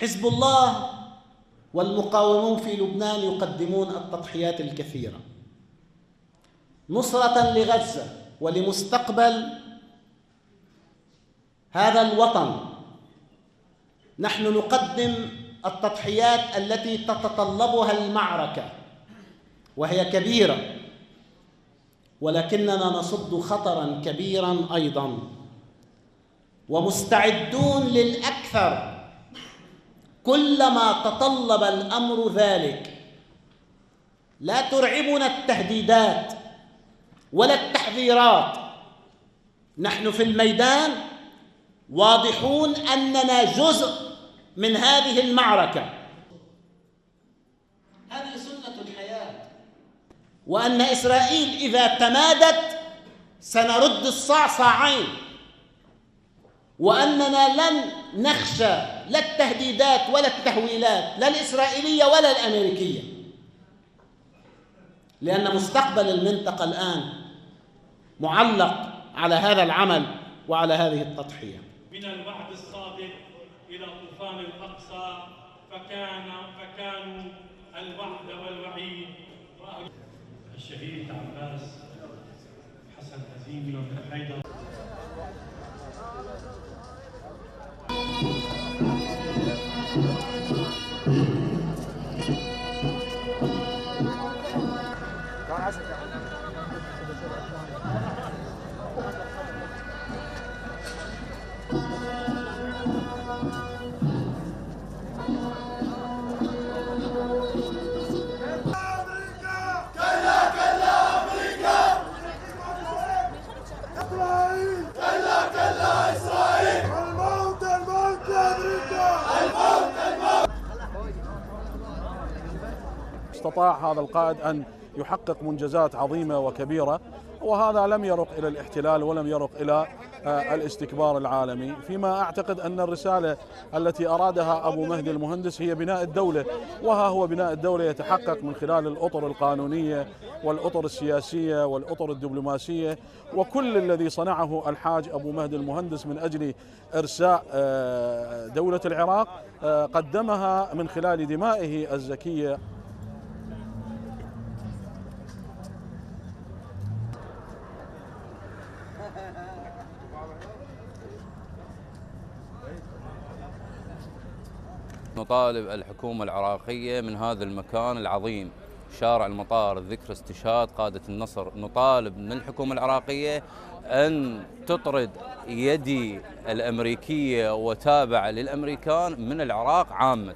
حزب الله والمقاومون في لبنان يقدمون التضحيات الكثيرة نصرة لغزة ولمستقبل هذا الوطن. نحن نقدم التضحيات التي تتطلبها المعركة وهي كبيرة، ولكننا نصد خطراً كبيراً أيضاً ومستعدون للأكثر كلما تطلب الأمر ذلك. لا ترعبنا التهديدات ولا التحذيرات، نحن في الميدان واضحون أننا جزء من هذه المعركة. هذه سنة الحياة، وأن إسرائيل إذا تمادت سنرد الصعصعين، وأننا لن نخشى لا التهديدات ولا التهويلات لا الإسرائيلية ولا الأمريكية، لأن مستقبل المنطقة الآن معلق على هذا العمل وعلى هذه التضحية. من الوعد الصادق إلى طوفان الأقصى فكانوا الوعد والوعيد. الشهيد عباس حسن هزيمي حيدر. استطاع هذا القائد أن يحقق منجزات عظيمة وكبيرة، وهذا لم يرق إلى الاحتلال ولم يرق إلى الاستكبار العالمي. فيما أعتقد أن الرسالة التي أرادها أبو مهدي المهندس هي بناء الدولة، وها هو بناء الدولة يتحقق من خلال الأطر القانونية والأطر السياسية والأطر الدبلوماسية، وكل الذي صنعه الحاج أبو مهدي المهندس من أجل إرساء دولة العراق قدمها من خلال دمائه الزكية. نطالب الحكومة العراقية من هذا المكان العظيم شارع المطار ذكرى استشهاد قادة النصر، نطالب من الحكومة العراقية أن تطرد يدي الأمريكية وتابع للأمريكان من العراق عامة.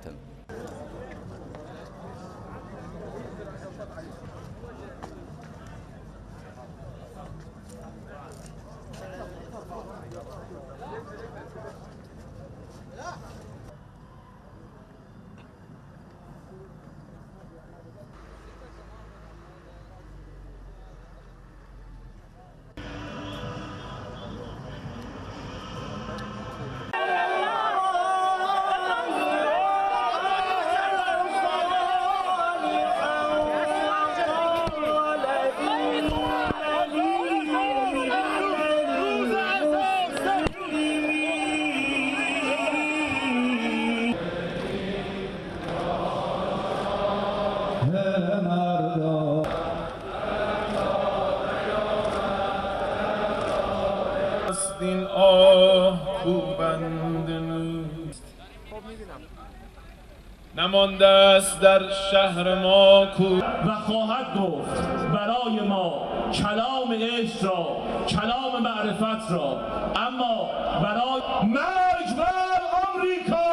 نمانده است در شهر ما کو و خواهد گفت برای ما کلام عشق را، کلام معرفت را، اما برای مرگ بر آمریکا،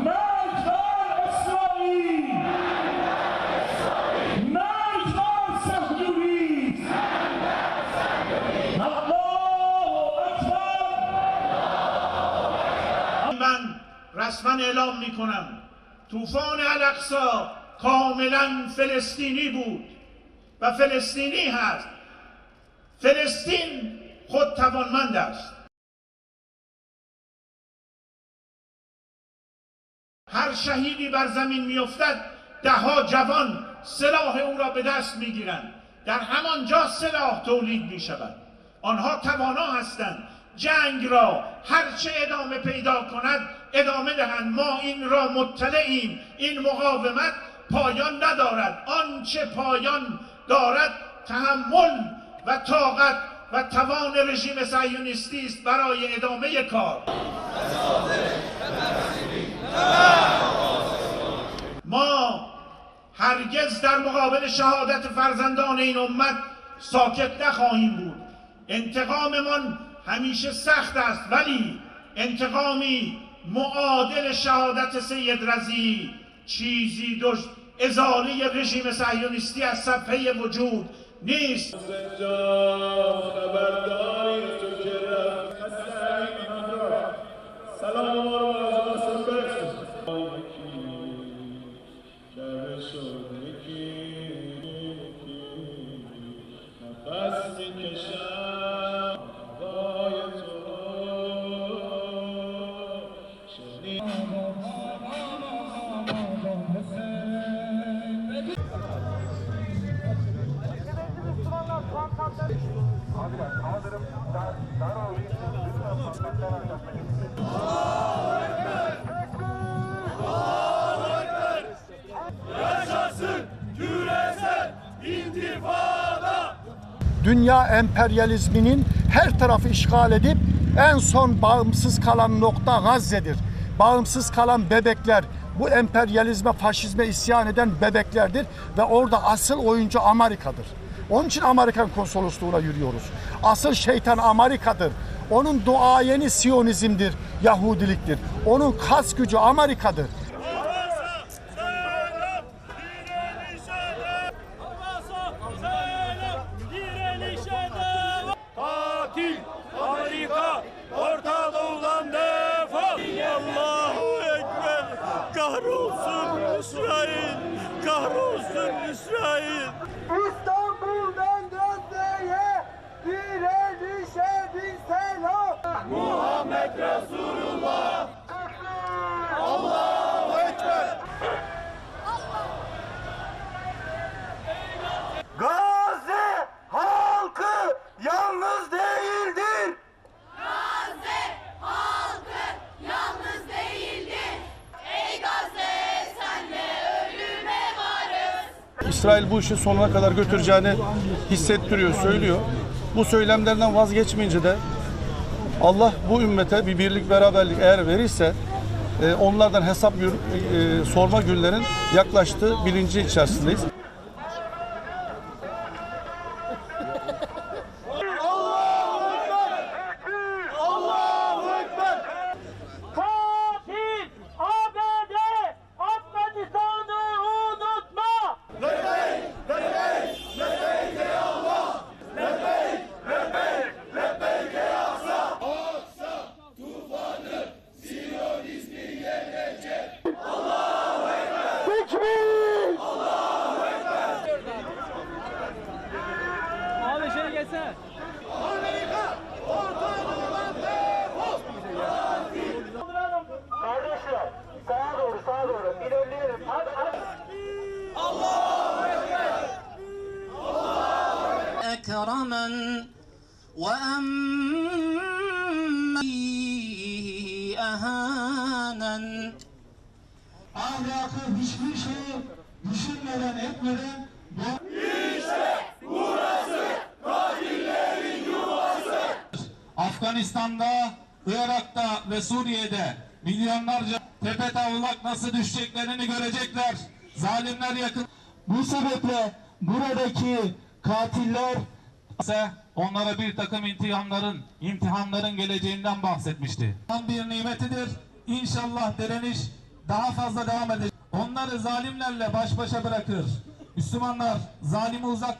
مرگ بر اسرائیل، مرگ بر صهیونیسم. من رسما اعلام میکنم طوفان الاقصی کاملا فلسطینی بود و فلسطینی هست. فلسطین خود توانمند است. هر شهیدی بر زمین میافتد دهها جوان سلاح او را به دست میگیرند. در همان جا سلاح تولید میشود. آنها توانا هستند جنگ را هرچه ادامه پیدا کند ادامه دهند. ما این را مطلعیم، این مقاومت پایان ندارد. آنچه پایان دارد تحمل و طاقت و توان رژیم صهیونیستی است برای ادامه کار. ما هرگز در مقابل شهادت فرزندان این امت ساکت نخواهیم بود. انتقاممان همیشه سخت است، ولی انتقامی معادل شهادت سید رضی چیزی جز ازاله رژیم صهیونیستی از صفحه وجود نیست. Dünya emperyalizminin her tarafı işgal edip en son bağımsız kalan nokta Gazze'dir. Bağımsız kalan bebekler bu emperyalizme, faşizme isyan eden bebeklerdir ve orada asıl oyuncu Amerika'dır. Onun için Amerikan konsolosluğuna yürüyoruz. Asıl şeytan Amerika'dır. Onun duayeni Siyonizm'dir, Yahudiliktir. Onun kas gücü Amerika'dır. Katil Amerika, Orta Doğu'dan defol. Allahu Ekber. Kahrolsun İsrail. Kahrolsun İsrail. İstanbul'dan Gazze'ye direnişe bir selam. Muhammed Resulullah. Allahu Ekber. Gazze halkı yalnız değildir. Gazze halkı yalnız değildir. Ey Gazze senle ölüme varız. İsrail bu işi sonuna kadar götüreceğini hissettiriyor, söylüyor. Bu söylemlerden vazgeçmeyince de Allah bu ümmete bir birlik, beraberlik eğer verirse onlardan hesap sorma günlerin yaklaştığı bilinci içerisindeyiz. Katil ABD Afganistan'ı unutma. Abi şöyle gelsene. Kardeşler sağa doğru ilerleyelim. Hadi. أكرما وأما أهانا. Ahlakı hiçbir şey düşünmeden etmeden Afganistan'da, Irak'ta ve Suriye'de milyonlarca tepe tavrulak nasıl düşeceklerini görecekler. Zalimler yakın. bu sebeple buradaki katiller ise onlara bir takım imtihanların geleceğinden bahsetmişti. Bir nimetidir. İnşallah direniş daha fazla devam edecek. Onları zalimlerle baş başa bırakır. Müslümanlar zalimi uzak